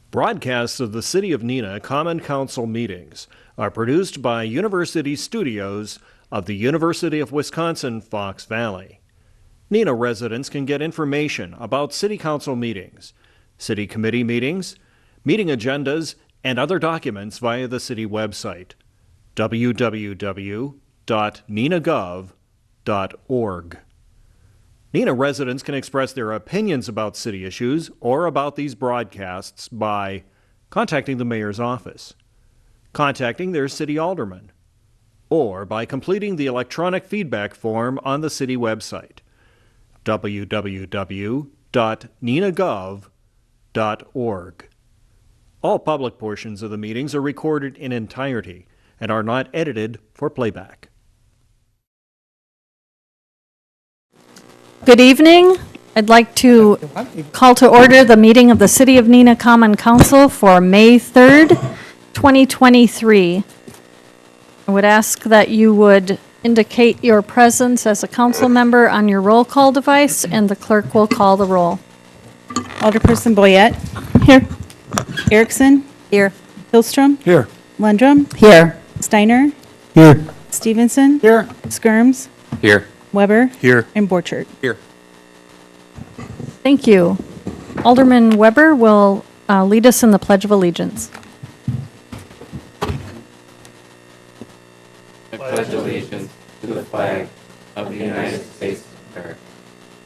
Broadcasts of the City of Neenah Common Council meetings are produced by University Studios of the University of Wisconsin-Fox Valley. Neenah residents can get information about City Council meetings, City Committee meetings, meeting agendas, and other documents via the City website, www.neenahgov.org. Neenah residents can express their opinions about city issues or about these broadcasts by contacting the mayor's office, contacting their city alderman, or by completing the electronic feedback form on the city website, www.neenahgov.org. All public portions of the meetings are recorded in entirety and are not edited for playback. Good evening. I'd like to call to order the meeting of the City of Neenah Common Council for May 3rd, 2023. I would ask that you would indicate your presence as a council member on your roll call device, and the clerk will call the roll. Alderperson Boyette. Here. Erickson. Here. Hillstrom. Here. Lundrum. Here. Steiner. Here. Stevenson. Here. Skirms. Here. Weber. Here. And Borchert. Here. Thank you. Alderman Weber will lead us in the Pledge of Allegiance. I pledge allegiance to the flag of the United States of America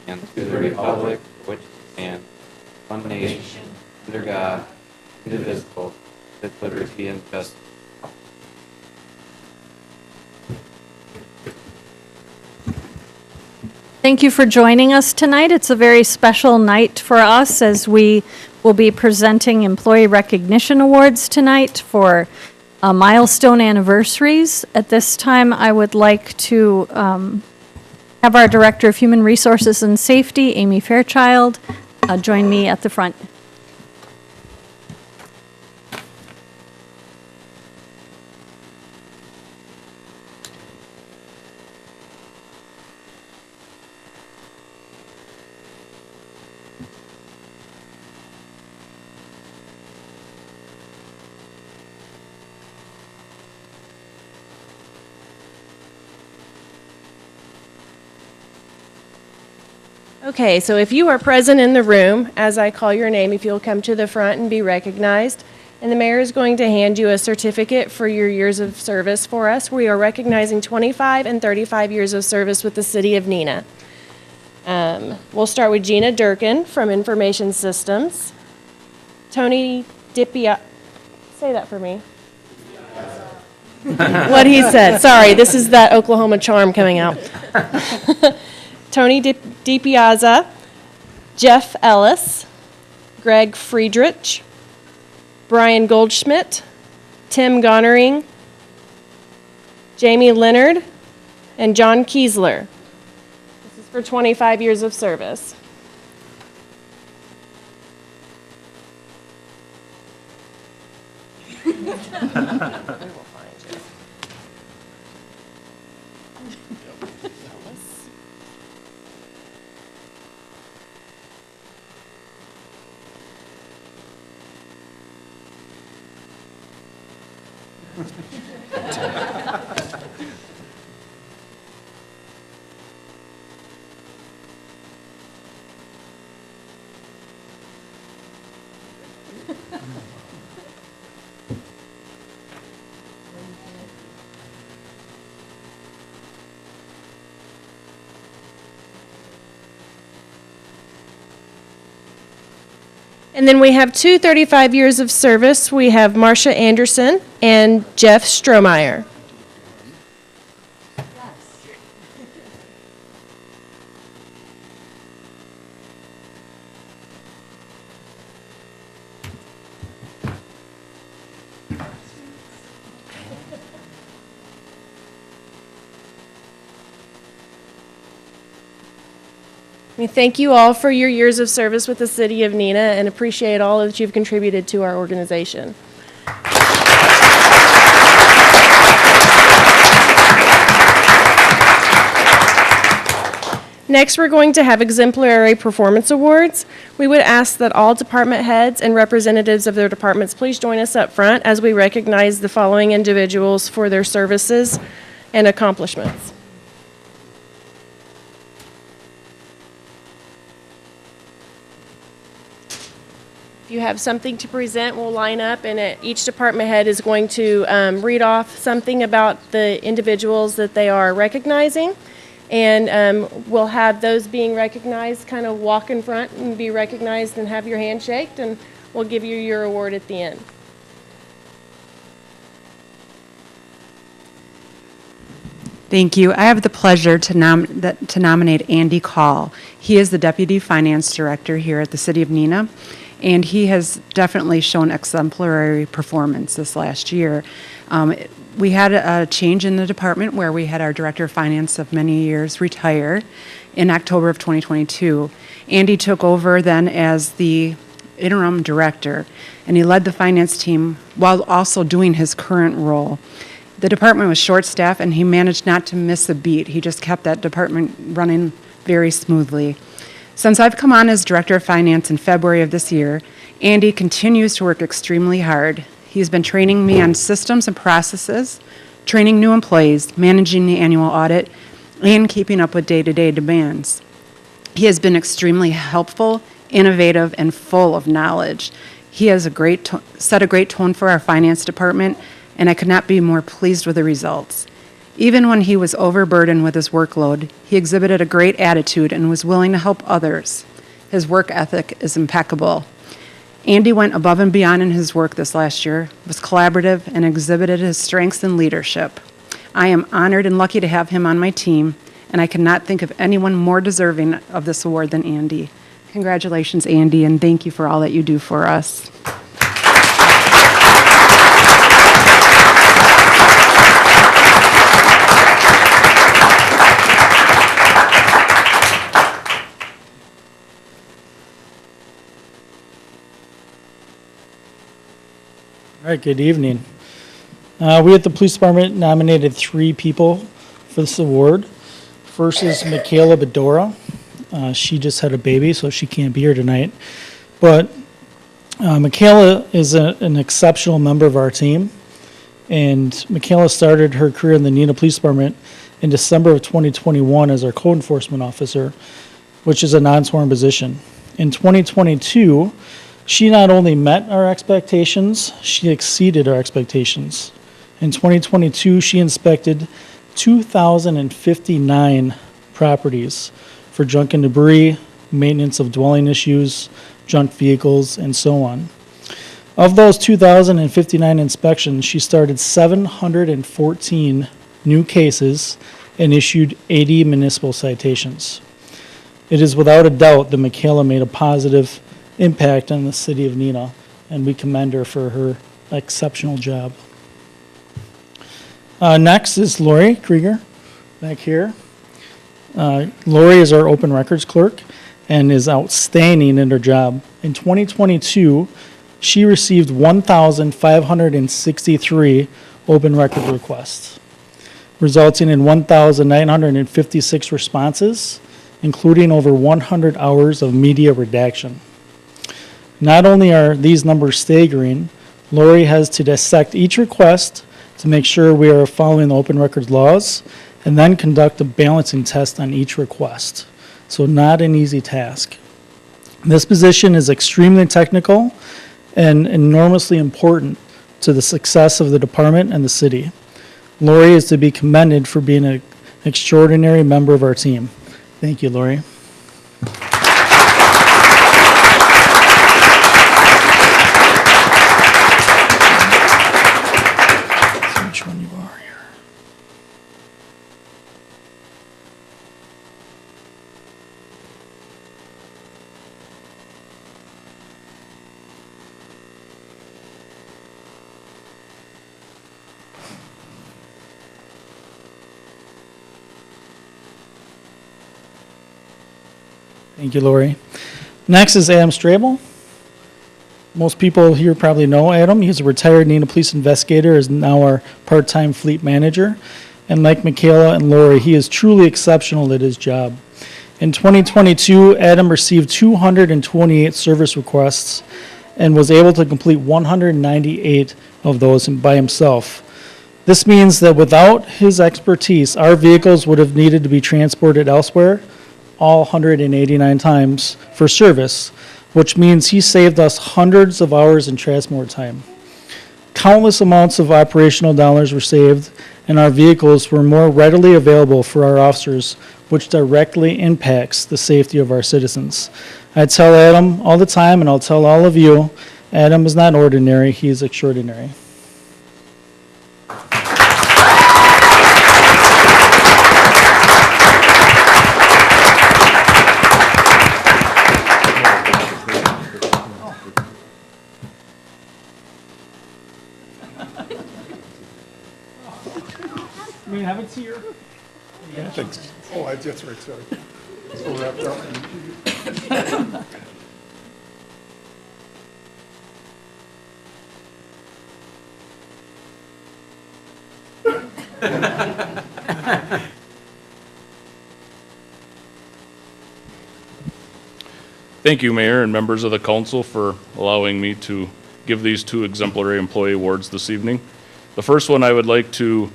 and to the republic for which it stands, one nation, under God, indivisible, with liberty and justice. Thank you for joining us tonight. It's a very special night for us as we will be presenting Employee Recognition Awards tonight for milestone anniversaries. At this time, I would like to have our Director of Human Resources and Safety, Amy Fairchild, join me at the front. Okay, so if you are present in the room, as I call your name, if you'll come to the front and be recognized, and the mayor is going to hand you a certificate for your years of service for us. We are recognizing 25 and 35 years of service with the City of Neenah. We'll start with Gina Durkin from Information Systems. Tony Dipia, say that for me. What he said. Sorry, this is that Oklahoma charm coming out. Tony DiPiazza, Jeff Ellis, Greg Friedrich, Brian Goldschmidt, Tim Gonering, Jamie Leonard, and John Kiesler. This is for 25 years of service. And then we have two 35 years of service. We have Marcia Anderson and Jeff Strohmeyer. We thank you all for your years of service with the City of Neenah and appreciate all that you've contributed to our organization. Next, we're going to have exemplary performance awards. We would ask that all department heads and representatives of their departments please join us up front as we recognize the following individuals for their services and accomplishments. If you have something to present, we'll line up, and each department head is going to read off something about the individuals that they are recognizing. And we'll have those being recognized kind of walk in front and be recognized and have your hand shaked, and we'll give you your award at the end. Thank you. I have the pleasure to nominate Andy Call. He is the Deputy Finance Director here at the City of Neenah, and he has definitely shown exemplary performance this last year. We had a change in the department where we had our Director of Finance of many years retire in October of 2022. Andy took over then as the interim director, and he led the finance team while also doing his current role. The department was short-staffed, and he managed not to miss a beat. He just kept that department running very smoothly. Since I've come on as Director of Finance in February of this year, Andy continues to work extremely hard. He's been training me on systems and processes, training new employees, managing the annual audit, and keeping up with day-to-day demands. He has been extremely helpful, innovative, and full of knowledge. He has set a great tone for our finance department, and I could not be more pleased with the results. Even when he was overburdened with his workload, he exhibited a great attitude and was willing to help others. His work ethic is impeccable. Andy went above and beyond in his work this last year, was collaborative, and exhibited his strengths in leadership. I am honored and lucky to have him on my team, and I cannot think of anyone more deserving of this award than Andy. Congratulations, Andy, and thank you for all that you do for us. All right, good evening. We at the police department nominated 3 people for this award. First is Michaela Bedora. She just had a baby, so she can't be here tonight. But Michaela is an exceptional member of our team. And Michaela started her career in the Neenah Police Department in December of 2021 as our code enforcement officer, which is a non-sworn position. In 2022, she not only met our expectations, she exceeded our expectations. In 2022, she inspected 2,059 properties for junk and debris, maintenance of dwelling issues, junk vehicles, and so on. Of those 2,059 inspections, she started 714 new cases and issued 80 municipal citations. It is without a doubt that Michaela made a positive impact on the city of Neenah, and we commend her for her exceptional job. Next is Lori Krieger, back here. Lori is our open records clerk and is outstanding in her job. In 2022, she received 1,563 open record requests, resulting in 1,956 responses, including over 100 hours of media redaction. Not only are these numbers staggering, Lori has to dissect each request to make sure we are following the open records laws and then conduct a balancing test on each request. So not an easy task. This position is extremely technical and enormously important to the success of the department and the city. Lori is to be commended for being an extraordinary member of our team. Thank you, Lori. Which one you are here? Thank you, Lori. Next is Adam Strabel. Most people here probably know Adam. He's a retired Neenah police investigator, is now our part-time fleet manager. And like Michaela and Lori, he is truly exceptional at his job. In 2022, Adam received 228 service requests and was able to complete 198 of those by himself. This means that without his expertise, our vehicles would have needed to be transported elsewhere, all 189 times, for service, which means he saved us hundreds of hours in transport time. Countless amounts of operational dollars were saved, and our vehicles were more readily available for our officers, which directly impacts the safety of our citizens. I tell Adam all the time, and I'll tell all of you, Adam is not ordinary, he is extraordinary. I mean, have it here. Oh, that's right, sorry. So wrapped up. Thank you, Mayor and members of the council, for allowing me to give these 2 exemplary employee awards this evening. The first one I would like to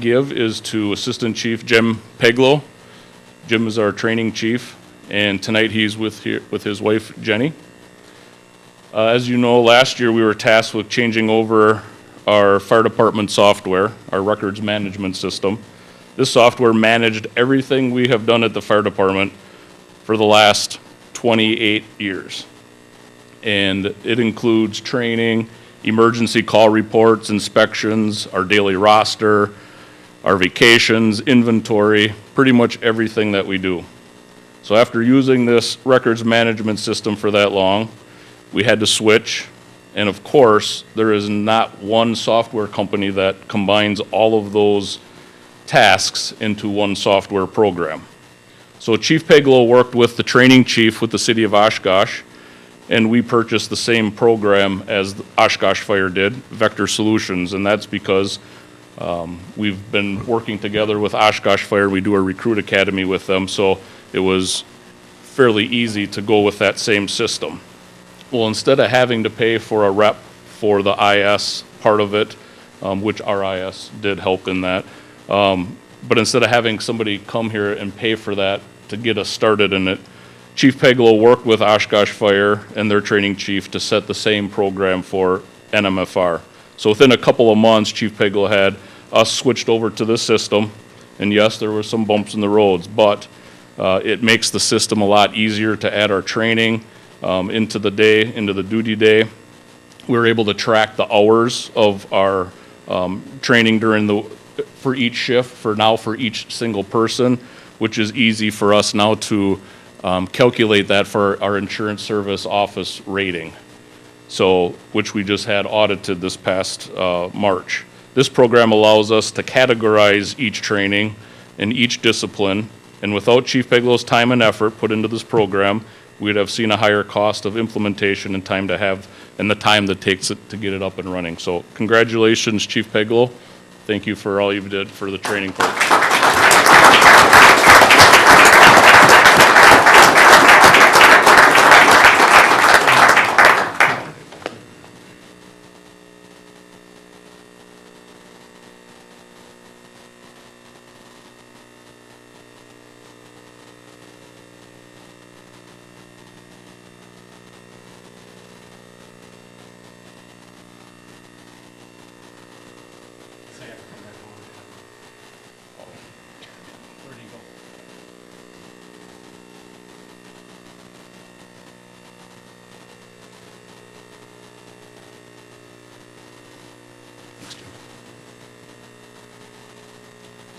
give is to Assistant Chief Jim Peglow. Jim is our training chief, and tonight he's with his wife Jenny. As you know, last year we were tasked with changing over our fire department software, our records management system. This software managed everything we have done at the fire department for the last 28 years. And it includes training, emergency call reports, inspections, our daily roster, our vacations, inventory, pretty much everything that we do. So after using this records management system for that long, we had to switch. And of course, there is not one software company that combines all of those tasks into one software program. So Chief Peglow worked with the training chief with the city of Oshkosh, and we purchased the same program as Oshkosh Fire did, Vector Solutions, and that's because we've been working together with Oshkosh Fire. We do a recruit academy with them, so it was fairly easy to go with that same system. Well, instead of having to pay for a rep for the IS part of it, which our IS did help in that, but instead of having somebody come here and pay for that to get us started in it, Chief Peglow worked with Oshkosh Fire and their training chief to set the same program for NMFR. So within a couple of months, Chief Peglow had us switched over to this system, and yes, there were some bumps in the roads, but it makes the system a lot easier to add our training into the day, into the duty day. We're able to track the hours of our training for each shift, for each single person, which is easy for us now to calculate that for our insurance service office rating, so which we just had audited this past March. This program allows us to categorize each training and each discipline, and without Chief Peglow's time and effort put into this program, we'd have seen a higher cost of implementation and the time that takes it to get it up and running. So congratulations, Chief Peglow. Thank you for all you did for the training program.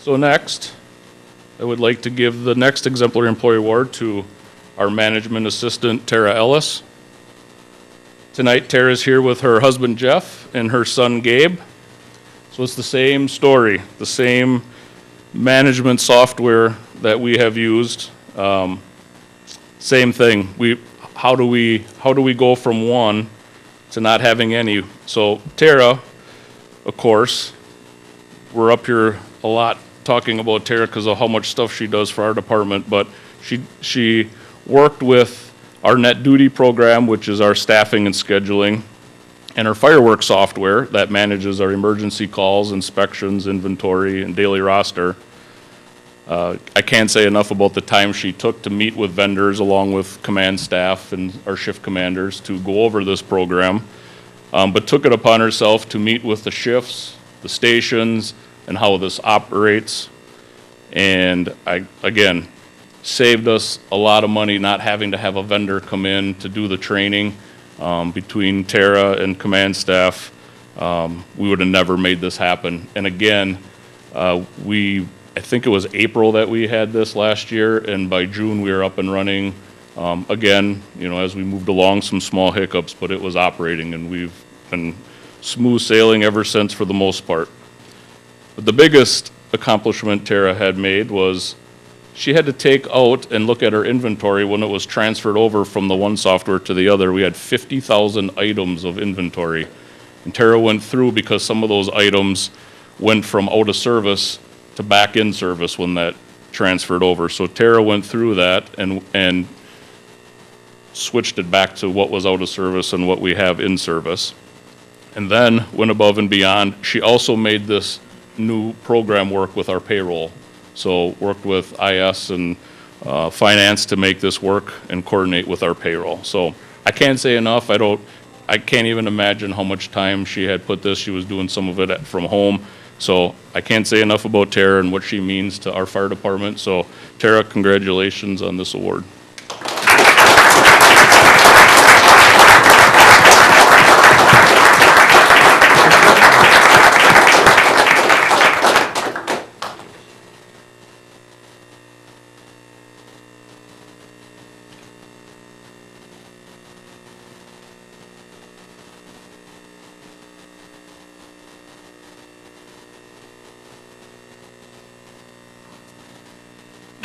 So next, I would like to give the next Exemplary Employee Award to our Management Assistant, Tara Ellis. Tonight, Tara's here with her husband, Jeff, and her son, Gabe. So it's the same story, the same management software that we have used. Same thing. How do we go from one to not having any? So Tara, of course, we're up here a lot talking about Tara because of how much stuff she does for our department, but She worked with our net duty program, which is our staffing and scheduling, and our fireworks software that manages our emergency calls, inspections, inventory, and daily roster. I can't say enough about the time she took to meet with vendors along with command staff and our shift commanders to go over this program, but took it upon herself to meet with the shifts, the stations, and how this operates. And again, saved us a lot of money not having to have a vendor come in to do the training. Between Tara and command staff, we would have never made this happen. And again, I think it was April that we had this last year, and by June we were up and running. Again, as we moved along, some small hiccups, but it was operating, and we've been smooth sailing ever since for the most part. But the biggest accomplishment Tara had made was she had to take out and look at her inventory when it was transferred over from the one software to the other. We had 50,000 items of inventory. And Tara went through because some of those items went from out of service to back in service when that transferred over. So Tara went through that and switched it back to what was out of service and what we have in service. And then went above and beyond. She also made this new program work with our payroll. So worked with IS and finance to make this work and coordinate with our payroll. So I can't say enough. I can't even imagine how much time she had put this. She was doing some of it from home. So I can't say enough about Tara and what she means to our fire department. So Tara, congratulations on this award.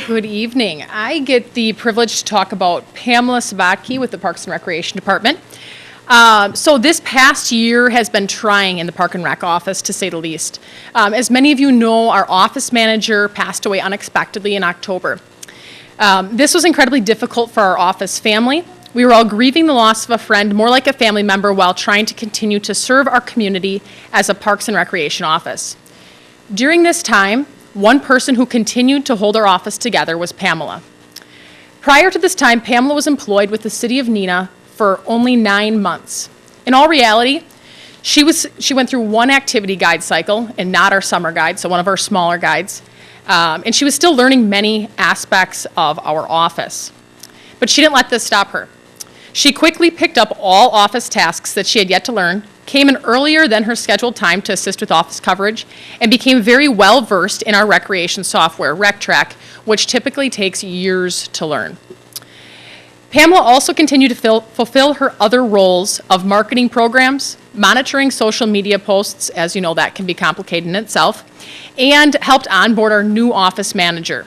Good evening. I get the privilege to talk about Pamela Sabatke with the Parks and Recreation Department. So this past year has been trying in the Park and Rec office, to say the least. As many of you know, our office manager passed away unexpectedly in October. This was incredibly difficult for our office family. We were all grieving the loss of a friend, more like a family member, while trying to continue to serve our community as a Parks and Recreation office. During this time, one person who continued to hold our office together was Pamela. Prior to this time, Pamela was employed with the city of Neenah for only 9 months. In all reality, she went through one activity guide cycle and not our summer guide, so one of our smaller guides. And she was still learning many aspects of our office. But she didn't let this stop her. She quickly picked up all office tasks that she had yet to learn, came in earlier than her scheduled time to assist with office coverage, and became very well versed in our recreation software, RecTrack, which typically takes years to learn. Pamela also continued to fulfill her other roles of marketing programs, monitoring social media posts, as you know that can be complicated in itself, and helped onboard our new office manager,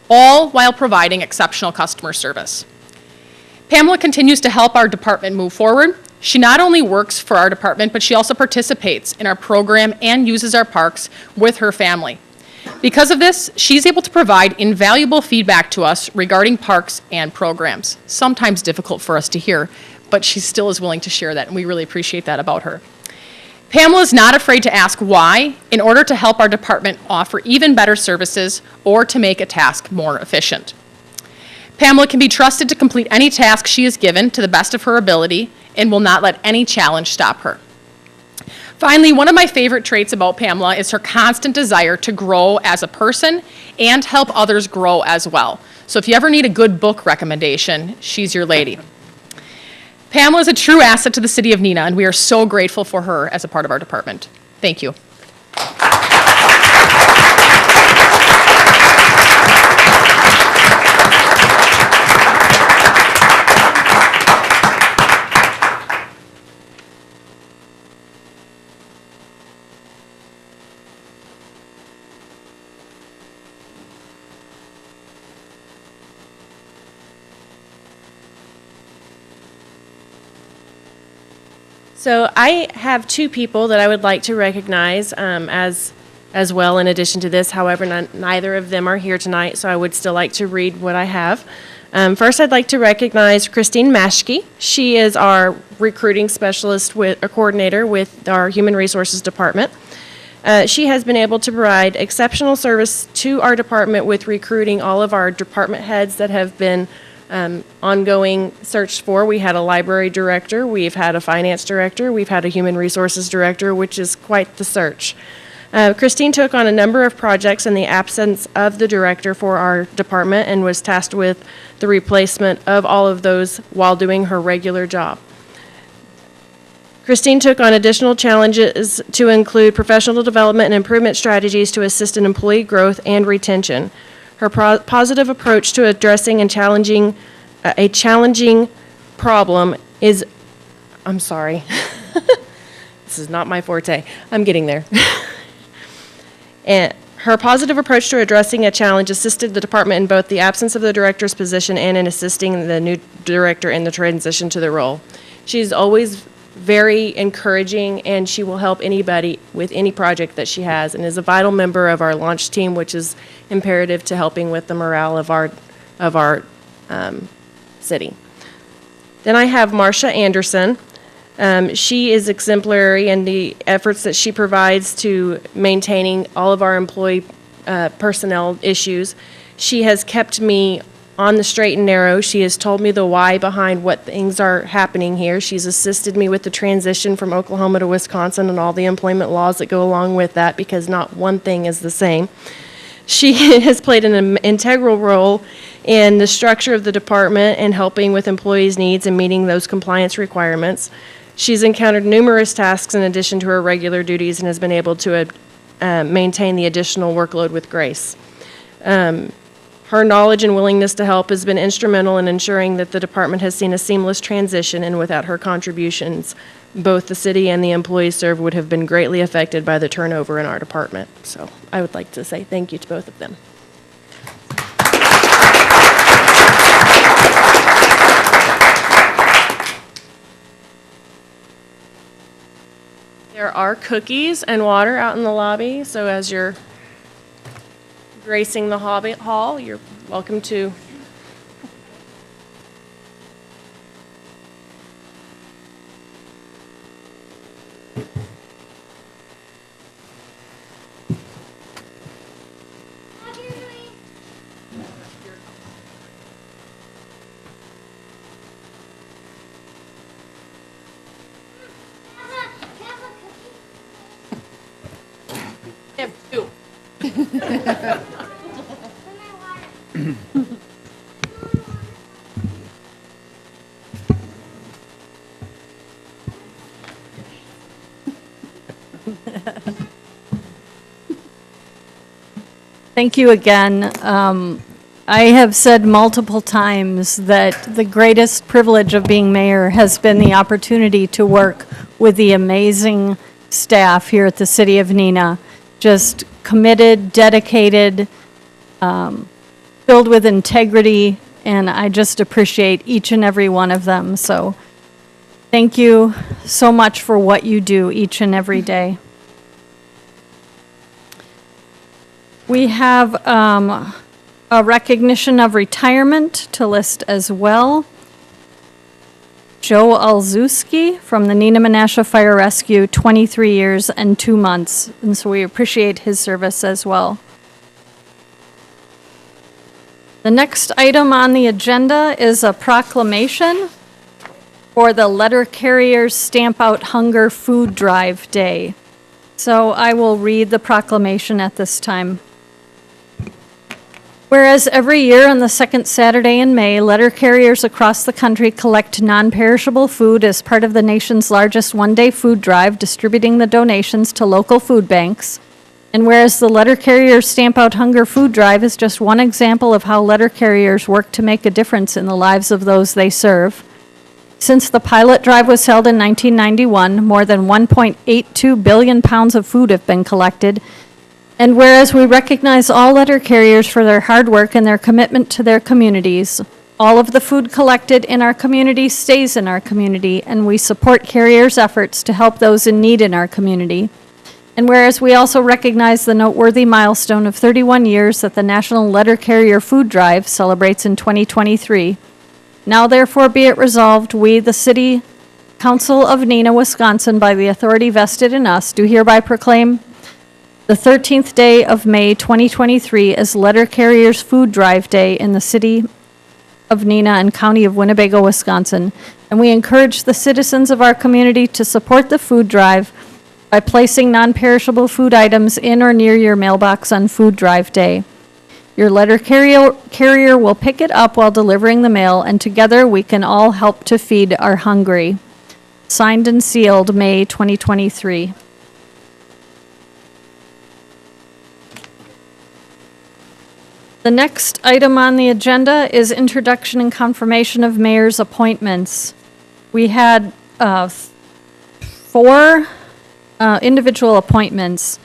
all while providing exceptional customer service. Pamela continues to help our department move forward. She not only works for our department, but she also participates in our program and uses our parks with her family. Because of this, she's able to provide invaluable feedback to us regarding parks and programs. Sometimes difficult for us to hear, but she still is willing to share that, and we really appreciate that about her. Pamela is not afraid to ask why in order to help our department offer even better services or to make a task more efficient. Pamela can be trusted to complete any task she is given to the best of her ability and will not let any challenge stop her. Finally, one of my favorite traits about Pamela is her constant desire to grow as a person and help others grow as well. So if you ever need a good book recommendation, she's your lady. Pamela is a true asset to the city of Neenah, and we are so grateful for her as a part of our department. Thank you. So I have two people that I would like to recognize as as well in addition to this. However, neither of them are here tonight, so I would still like to read what I have. First, I'd like to recognize Christine Maschke. She is our recruiting specialist coordinator with our Human Resources Department. She has been able to provide exceptional service to our department with recruiting all of our department heads that have been ongoing searched for. We had a library director, we've had a finance director, we've had a human resources director, which is quite the search. Christine took on a number of projects in the absence of the director for our department and was tasked with the replacement of all of those while doing her regular job. Christine took on additional challenges to include professional development and improvement strategies to assist in employee growth and retention. Her positive approach to addressing and challenging a challenging problem is, I'm sorry, this is not my forte. I'm getting there. And her positive approach to addressing a challenge assisted the department in both the absence of the director's position and in assisting the new director in the transition to the role. She's always very encouraging, and she will help anybody with any project that she has, and is a vital member of our launch team, which is imperative to helping with the morale of our city. Then I have Marcia Anderson. She is exemplary in the efforts that she provides to maintaining all of our employee personnel issues. She has kept me on the straight and narrow. She has told me the why behind what things are happening here. She's assisted me with the transition from Oklahoma to Wisconsin and all the employment laws that go along with that, because not one thing is the same. She has played an integral role in the structure of the department and helping with employees' needs and meeting those compliance requirements. She's encountered numerous tasks in addition to her regular duties and has been able to maintain the additional workload with grace. Her knowledge and willingness to help has been instrumental in ensuring that the department has seen a seamless transition, and without her contributions, both the city and the employees served would have been greatly affected by the turnover in our department. So I would like to say thank you to both of them. There are cookies and water out in the lobby, so as you're gracing the hall, you're welcome to. Have two. Thank you again. I have said multiple times that the greatest privilege of being mayor has been the opportunity to work with the amazing staff here at the city of Neenah. Just committed, dedicated, filled with integrity, and I just appreciate each and every one of them. So thank you so much for what you do each and every day. We have a recognition of retirement to list as well. Joe Alzuski from the Neenah Menasha Fire Rescue, 23 years and 2 months. And so we appreciate his service as well. The next item on the agenda is a proclamation for the Letter Carriers Stamp Out Hunger Food Drive Day. So I will read the proclamation at this time. Whereas every year on the second Saturday in May, letter carriers across the country collect non-perishable food as part of the nation's largest one-day food drive, distributing the donations to local food banks. And whereas the Letter Carriers Stamp Out Hunger Food Drive is just one example of how letter carriers work to make a difference in the lives of those they serve. Since the pilot drive was held in 1991, more than 1.82 billion pounds of food have been collected. And whereas we recognize all letter carriers for their hard work and their commitment to their communities, all of the food collected in our community stays in our community, and we support carriers' efforts to help those in need in our community. And whereas we also recognize the noteworthy milestone of 31 years that the National Letter Carrier Food Drive celebrates in 2023, now therefore be it resolved, we, the City Council of Neenah, Wisconsin, by the authority vested in us, do hereby proclaim the 13th day of May 2023 as Letter Carriers Food Drive Day in the City of Neenah and County of Winnebago, Wisconsin. And we encourage the citizens of our community to support the food drive by placing non-perishable food items in or near your mailbox on Food Drive Day. Your letter carrier will pick it up while delivering the mail, and together we can all help to feed our hungry. Signed and sealed, May 2023. The next item on the agenda is introduction and confirmation of mayor's appointments. We had 4 individual appointments.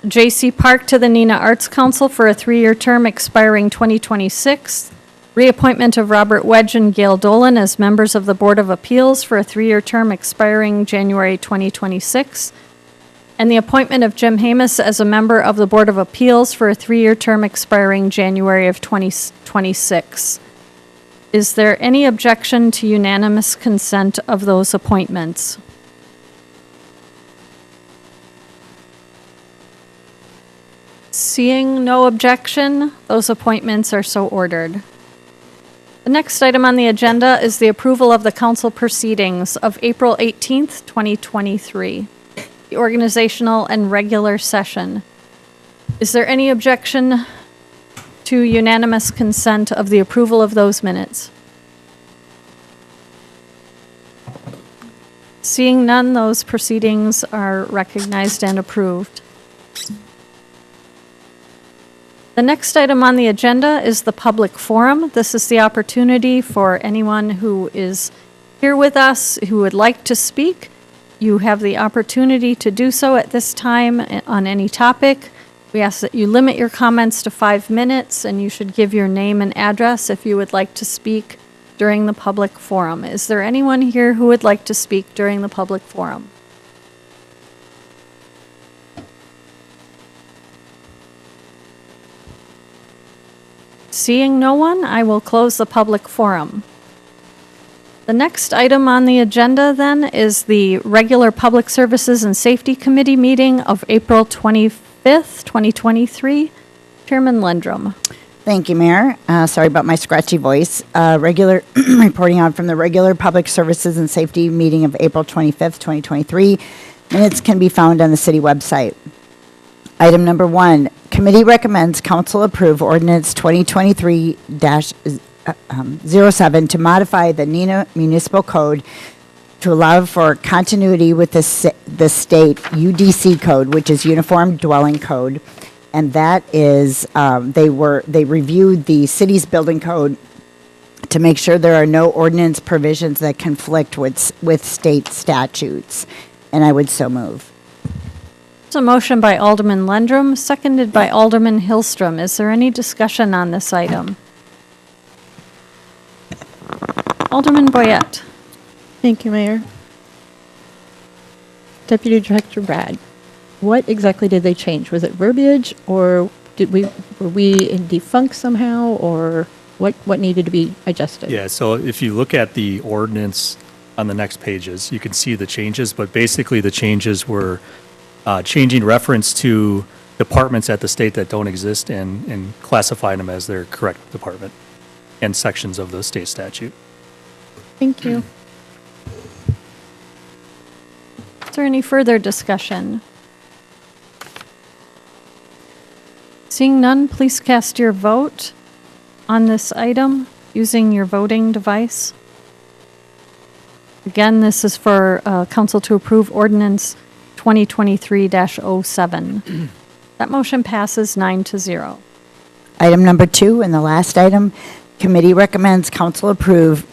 J.C. Park to the Neenah Arts Council for a 3-year term expiring 2026. Reappointment of Robert Wedge and Gail Dolan as members of the Board of Appeals for a 3-year term expiring January 2026. And the appointment of Jim Hamus as a member of the Board of Appeals for a 3-year term expiring January of 2026. Is there any objection to unanimous consent of those appointments? Seeing no objection, those appointments are so ordered. The next item on the agenda is the approval of the council proceedings of April 18th, 2023, the organizational and regular session. Is there any objection to unanimous consent of the approval of those minutes? Seeing none, those proceedings are recognized and approved. The next item on the agenda is the public forum. This is the opportunity for anyone who is here with us who would like to speak. You have the opportunity to do so at this time on any topic. We ask that you limit your comments to 5 minutes, and you should give your name and address if you would like to speak during the public forum. Is there anyone here who would like to speak during the public forum? Seeing no one, I will close the public forum. The next item on the agenda then is the regular Public Services and Safety Committee meeting of April 25th, 2023. Chairman Lendrum. Thank you, Mayor. Sorry about my scratchy voice. Regular reporting on from the regular Public Services and Safety meeting of April 25th, 2023. Minutes can be found on the city website. Item number 1, committee recommends council approve ordinance 2023-07 to modify the Neenah Municipal Code to allow for continuity with the state UDC code, which is Uniform Dwelling Code. And that is, they reviewed the city's building code to make sure there are no ordinance provisions that conflict with state statutes. And I would so move. There's a motion by Alderman Lendrum, seconded by Alderman Hillstrom. Is there any discussion on this item? Alderman Boyette. Thank you, Mayor. Deputy Director Brad, what exactly did they change? Was it verbiage, or were we in defunct somehow, or what needed to be adjusted? Yeah, so if you look at the ordinance on the next pages, you can see the changes, but basically the changes were changing reference to departments at the state that don't exist and classifying them as their correct department and sections of the state statute. Thank you. Is there any further discussion? Seeing none, please cast your vote on this item using your voting device. Again, this is for council to approve ordinance 2023-07. That motion passes 9-0. Item number 2, and the last item, committee recommends council approve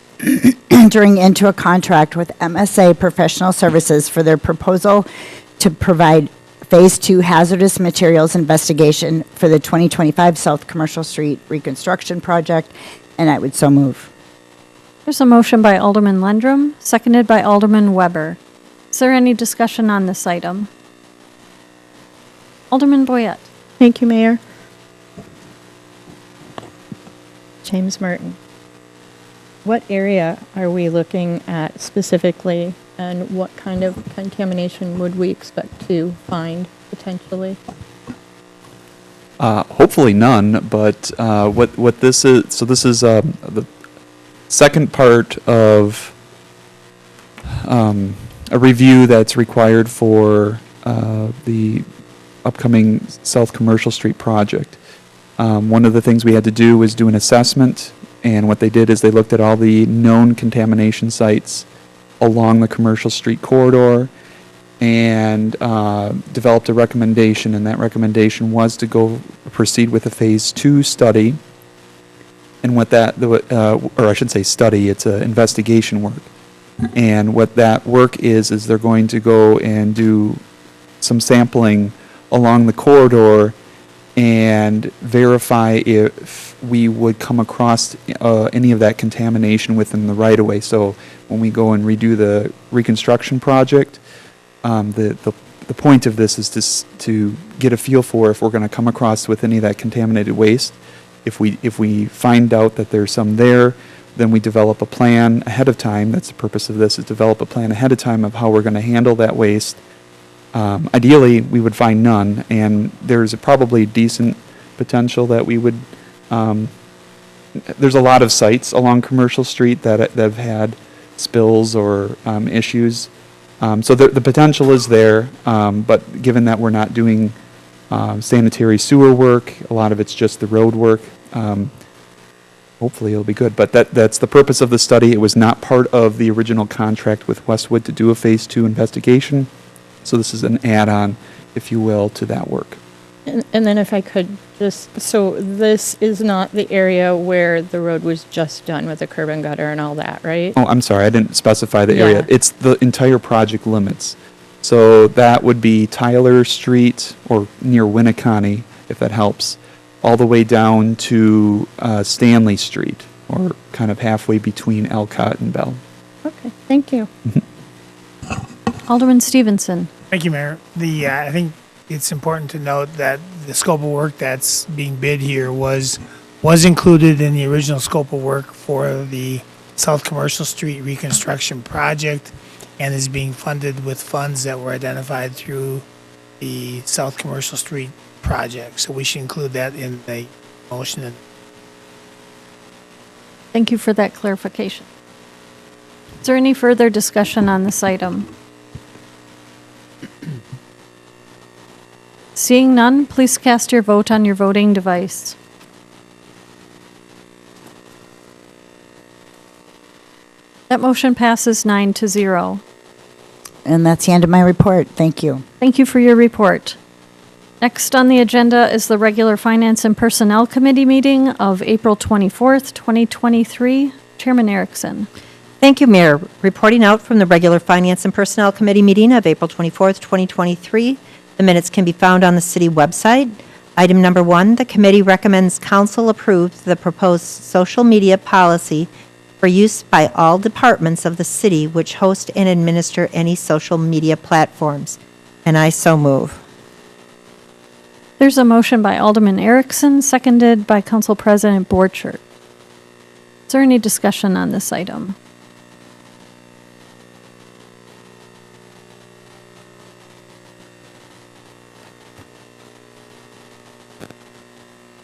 entering into a contract with MSA Professional Services for their proposal to provide Phase 2 hazardous materials investigation for the 2025 South Commercial Street reconstruction project, and I would so move. There's a motion by Alderman Lendrum, seconded by Alderman Weber. Is there any discussion on this item? Alderman Boyette. Thank you, Mayor. James Martin. What area are we looking at specifically, and what kind of contamination would we expect to find potentially? Hopefully none, but what this is, so this is the second part of a review that's required for the upcoming South Commercial Street project. One of the things we had to do was do an assessment, and what they did is they looked at all the known contamination sites along the Commercial Street corridor and developed a recommendation, and that recommendation was to go proceed with a Phase 2 study. And what that, or I should say study, it's an investigation work. And what that work is they're going to go and do some sampling along the corridor and verify if we would come across any of that contamination within the right-of-way. So when we go and redo the reconstruction project, the point of this is to get a feel for if we're going to come across with any of that contaminated waste. If we find out that there's some there, then we develop a plan ahead of time. That's the purpose of this, is develop a plan ahead of time of how we're going to handle that waste. Ideally, we would find none, and there's probably decent potential that we would. There's a lot of sites along Commercial Street that have had spills or issues, so the potential is there. But given that we're not doing sanitary sewer work, a lot of it's just the road work. Hopefully, it'll be good. But that's the purpose of the study. It was not part of the original contract with Westwood to do a Phase 2 investigation. So this is an add-on, if you will, to that work. And then if I could just, so this is not the area where the road was just done with the curb and gutter and all that, right? Oh, I'm sorry, I didn't specify the Yeah. area. It's the entire project limits. So that would be Tyler Street or near Winneconne, if that helps, all the way down to Stanley Street, or kind of halfway between Elcott and Bell. Okay, thank you. Alderman Stevenson. Thank you, Mayor. I think it's important to note that the scope of work that's being bid here was included in the original scope of work for the South Commercial Street reconstruction project, and is being funded with funds that were identified through the South Commercial Street project. So we should include that in the motion. Thank you for that clarification. Is there any further discussion on this item? Seeing none, please cast your vote on your voting device. That motion passes 9-0. And that's the end of my report. Thank you. Thank you for your report. Next on the agenda is the regular Finance and Personnel Committee meeting of April 24th, 2023. Chairman Erickson. Thank you, Mayor. Reporting out from the regular Finance and Personnel Committee meeting of April 24th, 2023. The minutes can be found on the city website. Item number 1, the committee recommends council approve the proposed social media policy for use by all departments of the city which host and administer any social media platforms. And I so move. There's a motion by Alderman Erickson, seconded by Council President Borchert. Is there any discussion on this item?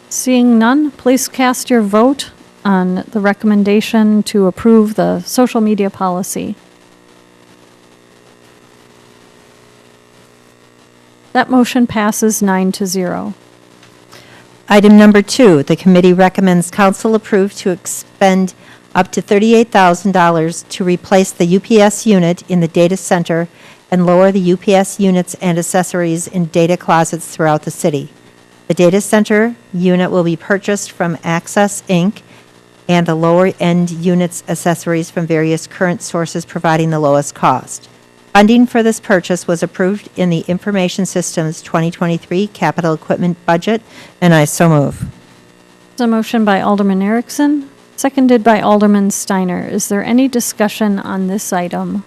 Seeing none, please cast your vote on the recommendation to approve the social media policy. That motion passes 9-0. Item number 2, the committee recommends council approve to expend up to $38,000 to replace the UPS unit in the data center and lower the UPS units and accessories in data closets throughout the city. The data center unit will be purchased from Access Inc. and the lower-end units accessories from various current sources providing the lowest cost. Funding for this purchase was approved in the Information Systems 2023 capital equipment budget, and I so move. There's a motion by Alderman Erickson, seconded by Alderman Steiner. Is there any discussion on this item?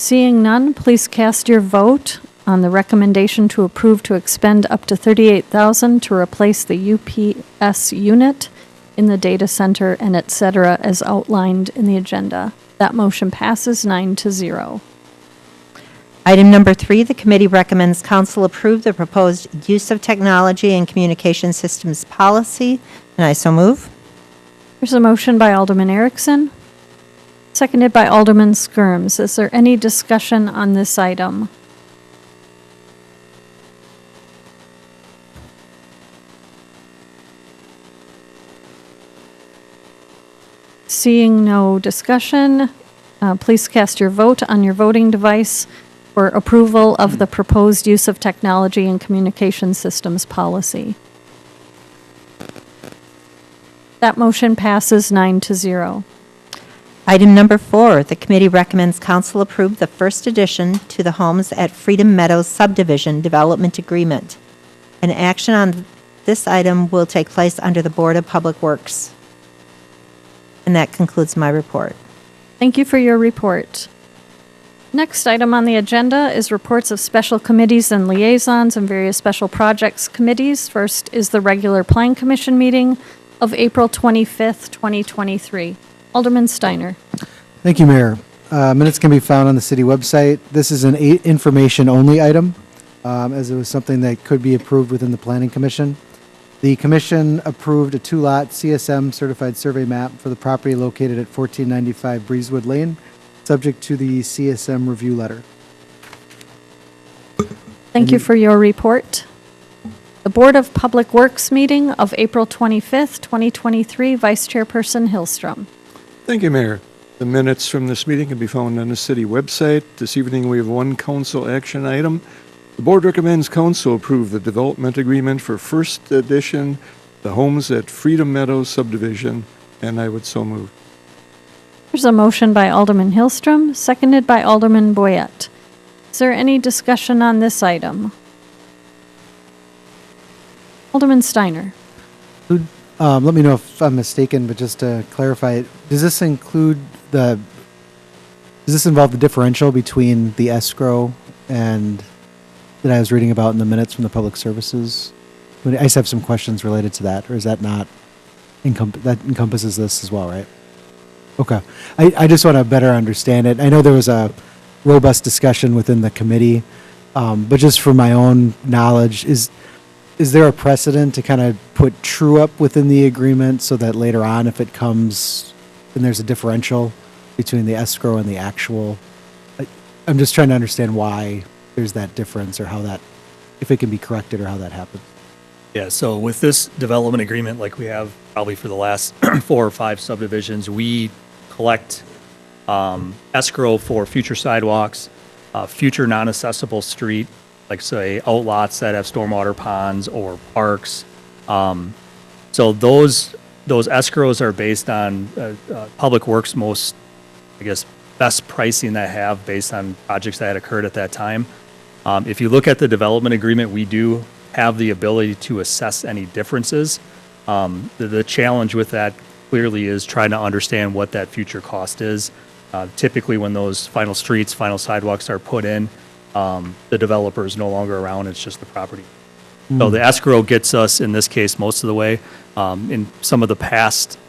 Seeing none, please cast your vote on the recommendation to approve to expend up to $38,000 to replace the UPS unit in the data center and et cetera as outlined in the agenda. That motion passes 9-0. Item number 3, the committee recommends council approve the proposed use of technology and communication systems policy, and I so move. There's a motion by Alderman Erickson, seconded by Alderman Skirms. Is there any discussion on this item? Seeing no discussion, please cast your vote on your voting device for approval of the proposed use of technology and communication systems policy. That motion passes 9-0. Item number 4, the committee recommends council approve the first addition to the homes at Freedom Meadows subdivision development agreement. An action on this item will take place under the Board of Public Works. And that concludes my report. Thank you for your report. Next item on the agenda is reports of special committees and liaisons and various special projects committees. First is the regular Plan Commission meeting of April 25th, 2023. Alderman Steiner. Thank you, Mayor. Minutes can be found on the city website. This is an information-only item, as it was something that could be approved within the Planning Commission. The commission approved a 2-lot CSM certified survey map for the property located at 1495 Breezewood Lane, subject to the CSM review letter. Thank you for your report. The Board of Public Works meeting of April 25th, 2023, Vice Chairperson Hillstrom. Thank you, Mayor. The minutes from this meeting can be found on the city website. This evening, we have one council action item. The board recommends council approve the development agreement for first edition, the homes at Freedom Meadows subdivision, and I would so move. There's a motion by Alderman Hillstrom, seconded by Alderman Boyette. Is there any discussion on this item? Alderman Steiner. Let me know if I'm mistaken, but just to clarify, does this involve the differential between the escrow and that I was reading about in the minutes from the public services? I just have some questions related to that, or is that not that encompasses this as well, right? Okay. I just want to better understand it. I know there was a robust discussion within the committee, but just for my own knowledge, is there a precedent to kind of put true up within the agreement so that later on, if it comes and there's a differential between the escrow and the actual? I'm just trying to understand why there's that difference, or how that, if it can be corrected, or how that happens. Yeah, so with this development agreement, like we have probably for the last 4 or 5 subdivisions, we collect escrow for future sidewalks, future non-accessible street, like say outlots that have stormwater ponds or parks. So those escrows are based on Public Works most, I guess, best pricing that have based on projects that had occurred at that time. If you look at the development agreement, we do have the ability to assess any differences. The challenge with that clearly is trying to understand what that future cost is. Typically when those final streets, final sidewalks are put in, the developer is no longer around, it's just the property. So the escrow gets us, in this case, most of the way. In some of the past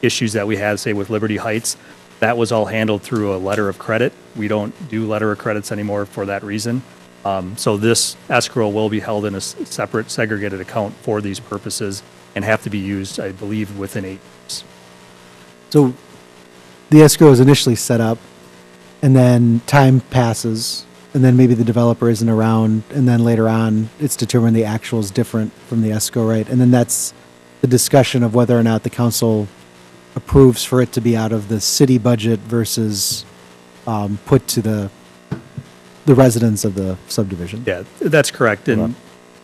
issues that we had, say with Liberty Heights, that was all handled through a letter of credit. We don't do letter of credits anymore for that reason. So this escrow will be held in a separate segregated account for these purposes and have to be used, I believe, within 8 years. So the escrow is initially set up, and then time passes, and then maybe the developer isn't around, and then later on, it's determined the actual is different from the escrow, right? And then that's the discussion of whether or not the council approves for it to be out of the city budget versus put to the residents of the subdivision. Yeah, that's correct. And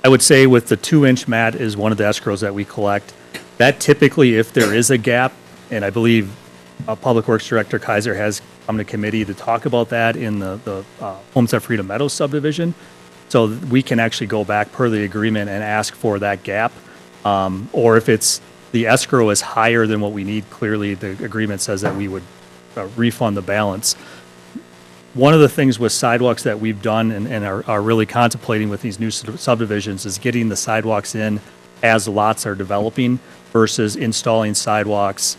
I would say with the 2-inch mat is one of the escrows that we collect. That typically, if there is a gap, and I believe Public Works Director Kaiser has come to committee to talk about that in the Homes at Freedom Meadows subdivision. So we can actually go back per the agreement and ask for that gap. Or if it's the escrow is higher than what we need, clearly the agreement says that we would refund the balance. One of the things with sidewalks that we've done and are really contemplating with these new subdivisions is getting the sidewalks in as lots are developing versus installing sidewalks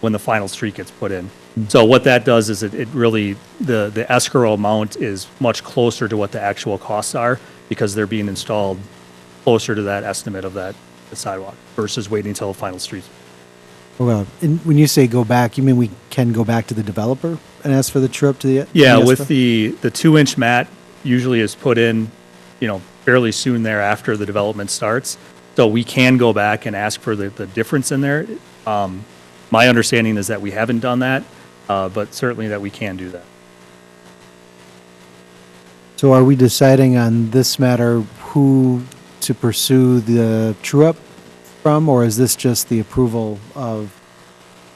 when the final street gets put in. So what that does is it really, the escrow amount is much closer to what the actual costs are because they're being installed closer to that estimate of the sidewalk versus waiting until the final streets. Well, and when you say go back, you mean we can go back to the developer and ask for the true up to the? Yeah, the with escrow? the 2-inch mat usually is put in, fairly soon thereafter the development starts. So we can go back and ask for the difference in there. My understanding is that we haven't done that, but certainly that we can do that. So are we deciding on this matter who to pursue the true up from, or is this just the approval of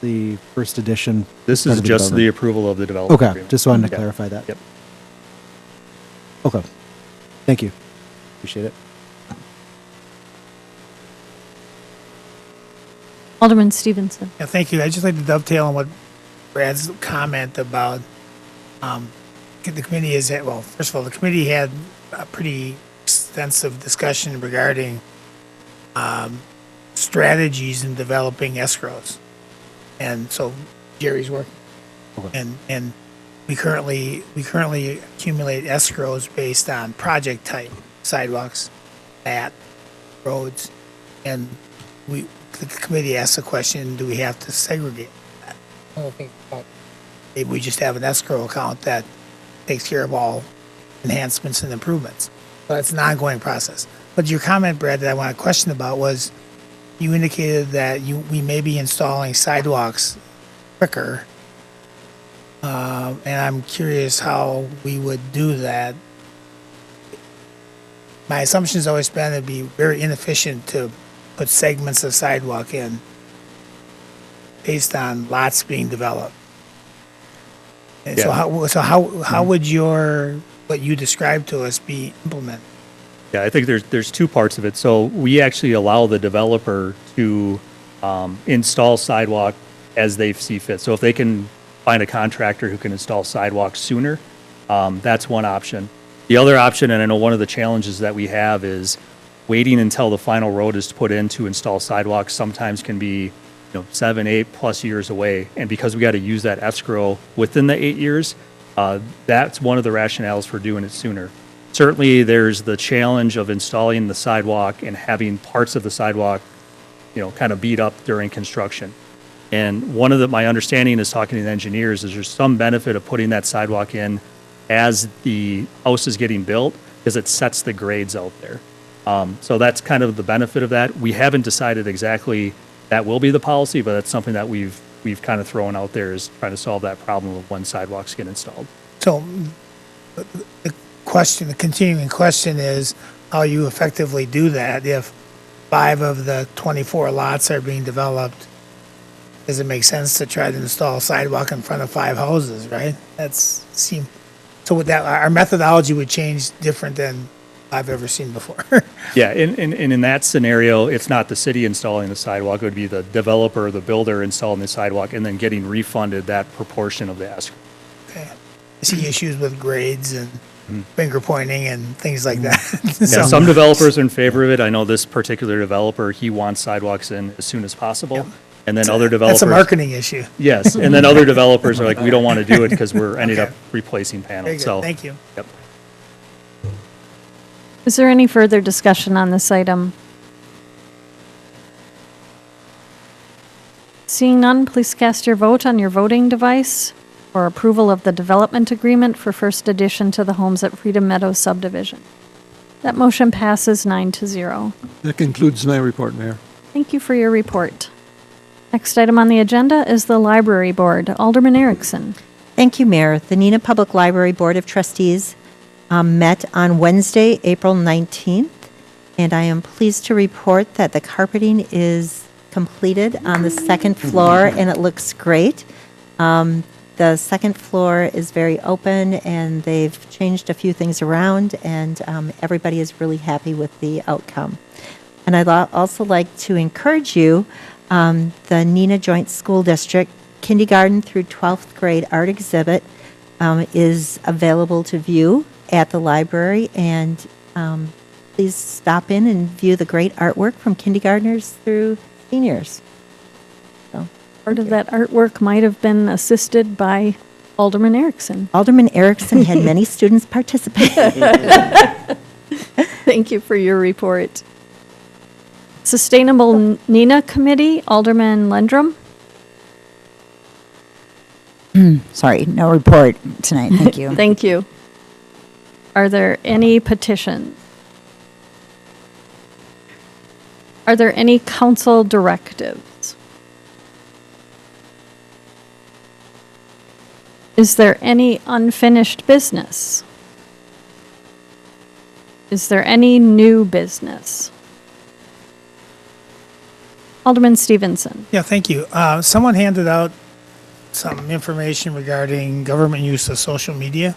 the first edition? This part is of the just the development? approval of the development Okay, agreement. just wanted to Yeah. clarify that. Yep. Okay, thank you. Appreciate it. Alderman Stevenson. Yeah, thank you. I'd just like to dovetail on what Brad's comment about the committee is, well, first of all, the committee had a pretty extensive discussion regarding strategies in developing escrows. And so Jerry's working. And we currently accumulate escrows based on project type, sidewalks, roads, and the committee asked the question, do we have to segregate that? I don't think so. Maybe we just have an escrow account that takes care of all enhancements and improvements. But it's an ongoing process. But your comment, Brad, that I want to question about was you indicated that we may be installing sidewalks quicker. And I'm curious how we would do that. My assumption has always been it'd be very inefficient to put segments of sidewalk in based on lots being developed. And so how would what you described to us be implemented? Yeah, I think there's two parts of it. So we actually allow the developer to install sidewalk as they see fit. So if they can find a contractor who can install sidewalks sooner, that's one option. The other option, and I know one of the challenges that we have is waiting until the final road is put in to install sidewalks sometimes can be 7, 8+ years away. And because we got to use that escrow within the 8 years, that's one of the rationales for doing it sooner. Certainly, there's the challenge of installing the sidewalk and having parts of the sidewalk, kind of beat up during construction. And one of my understanding is talking to the engineers is there's some benefit of putting that sidewalk in as the house is getting built because it sets the grades out there. So that's kind of the benefit of that. We haven't decided exactly that will be the policy, but that's something that we've kind of thrown out there is trying to solve that problem of when sidewalks get installed. So the continuing question is how you effectively do that if 5 of the 24 lots are being developed. Does it make sense to try to install a sidewalk in front of 5 houses, right? So with that, our methodology would change different than I've ever seen before. Yeah, and in that scenario, it's not the city installing the sidewalk. It would be the developer, the builder installing the sidewalk, and then getting refunded that proportion of the escrow. Okay. I see issues with grades and finger pointing and things like that. Yeah, some developers are in favor of it. I know this particular developer, he wants sidewalks in as soon as possible. Yep. And then other developers. That's a marketing issue. Yes, and then other developers are like, we don't want to do it because we're ended up replacing panels. Very good. So, thank you. Yep. Is there any further discussion on this item? Seeing none, please cast your vote on your voting device for approval of the development agreement for first addition to the homes at Freedom Meadows subdivision. That motion passes 9-0. That concludes my report, Mayor. Thank you for your report. Next item on the agenda is the Library Board. Alderman Erickson. Thank you, Mayor. The Neenah Public Library Board of Trustees met on Wednesday, April 19th, and I am pleased to report that the carpeting is completed on the second floor, and it looks great. The second floor is very open, and they've changed a few things around, and everybody is really happy with the outcome. And I'd also like to encourage you, the Neenah Joint School District kindergarten through 12th grade art exhibit is available to view at the library, and please stop in and view the great artwork from kindergartners through seniors. So, Part of that artwork might have been assisted by Alderman Erickson. Alderman Erickson had many students participate. Thank you for your report. Sustainable Neenah Committee, Alderman Lendrum. Sorry, no report tonight. Thank you. Thank you. Are there any petitions? Are there any council directives? Is there any unfinished business? Is there any new business? Alderman Stevenson. Yeah, thank you. Someone handed out some information regarding government use of social media.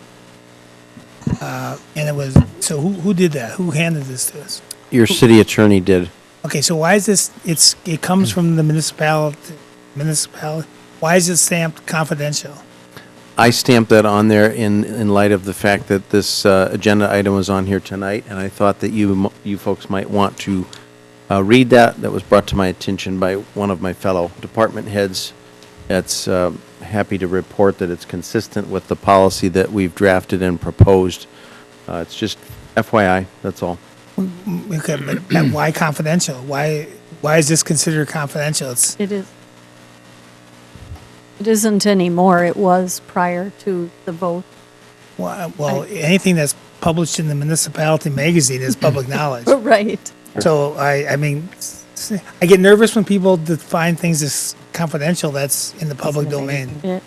And it was, so who did that? Who handed this to us? Your city attorney did. Okay, so why is this, it comes from the municipality, why is it stamped confidential? I stamped that on there in light of the fact that this agenda item was on here tonight, and I thought that you folks might want to read that. That was brought to my attention by one of my fellow department heads. That's happy to report that it's consistent with the policy that we've drafted and proposed. It's just FYI, that's all. Okay, but why confidential? Why is this considered confidential? It is. It isn't anymore. It was prior to the vote. Well, anything that's published in the municipality magazine is public knowledge. Right. So I mean, I get nervous when people define things as confidential that's in the public domain. Yeah.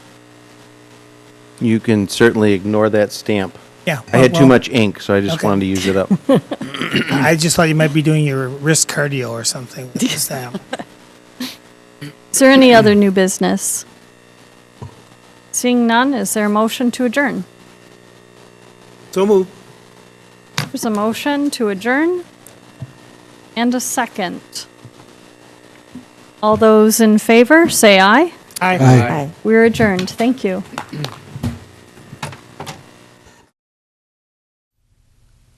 You can certainly ignore that stamp. Yeah. I had too much ink, so I just wanted to use it up. I just thought you might be doing your wrist cardio or something with the stamp. Is there any other new business? Seeing none, is there a motion to adjourn? So moved. There's a motion to adjourn and a second. All those in favor, say aye. Aye. Aye. We're adjourned. Thank you.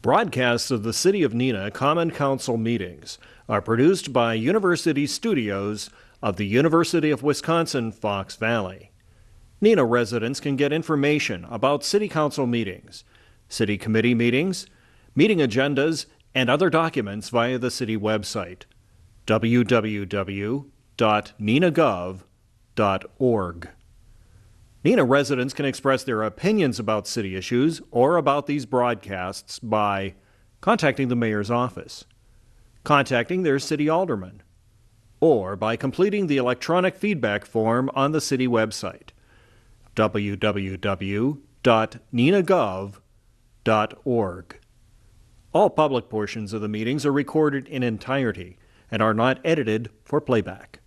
Broadcasts of the City of Neenah Common Council meetings are produced by University Studios of the University of Wisconsin-Fox Valley. Neenah residents can get information about City Council meetings, City Committee meetings, meeting agendas, and other documents via the City website, www.neenahgov.org. Neenah residents can express their opinions about city issues or about these broadcasts by contacting the mayor's office, contacting their city alderman, or by completing the electronic feedback form on the city website, www.neenahgov.org. All public portions of the meetings are recorded in entirety and are not edited for playback.